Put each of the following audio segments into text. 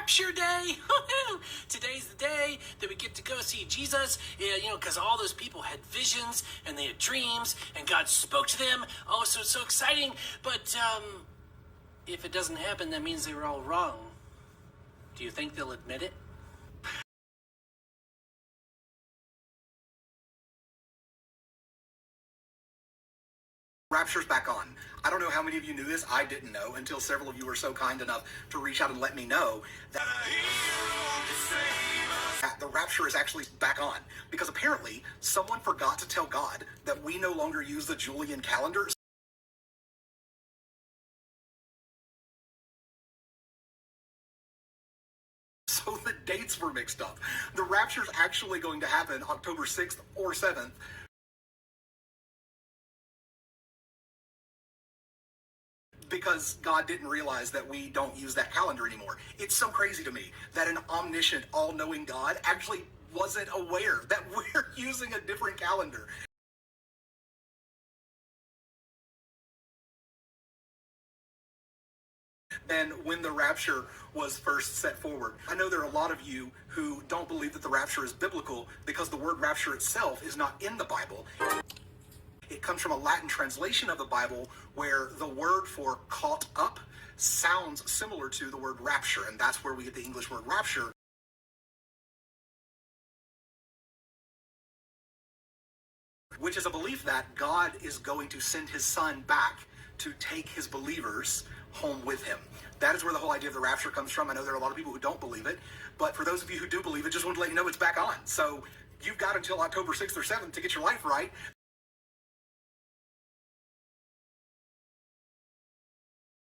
Rapture Day. Today's the day that we get to go see Jesus. Because all those people had visions and they had dreams, and God spoke to them. Oh, so it's so exciting. But if it doesn't happen, that means they were all wrong. Do you think they'll admit it? Rapture's back on. I don't know how many of you knew this. I didn't know until several of you were so kind enough to reach out and let me know that the Rapture is actually back on. Because apparently someone forgot to tell God that we no longer use the Julian calendar. So the dates were mixed up. The Rapture's actually going to happen October 6th or 7th. Because God didn't realize that we don't use that calendar anymore. It's so crazy to me that an omniscient, all-knowing God actually wasn't aware that we're using a different calendar. And when the rapture was first set forward, I know there are a lot of you who don't believe that the rapture is biblical because the word rapture itself is not in the Bible. It comes from a Latin translation of the Bible where the word for caught up sounds similar to the word rapture, and that's where we get the English word rapture. Which is a belief that God is going to send his son back to take his believers home with him. That is where the whole idea of the rapture comes from. I know there are a lot of people who don't believe it, but for those of you who do believe it, just want to let you know it's back on. So you've got until October 6th or 7th to get your life right.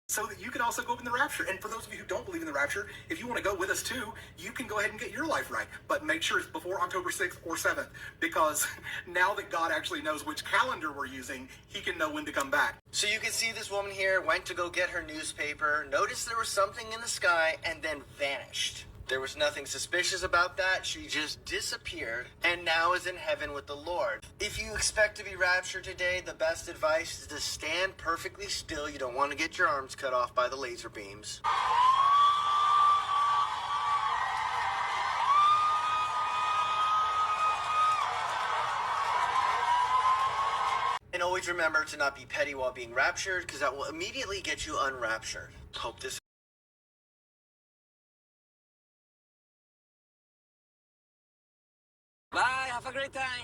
So that you can also go up in the rapture. And for those of you who don't believe in the rapture, if you want to go with us too, you can go ahead and get your life right. But make sure it's before October 6th or 7th, because now that God actually knows which calendar we're using, he can know when to come back. So you can see this woman here went to go get her newspaper, noticed there was something in the sky, and then vanished. There was nothing suspicious about that. She just disappeared and now is in heaven with the Lord. If you expect to be raptured today, the best advice is to stand perfectly still. You don't want to get your arms cut off by the laser beams. And always remember to not be petty while being raptured, because that will immediately get you unraptured. Hope this Bye, have a great time.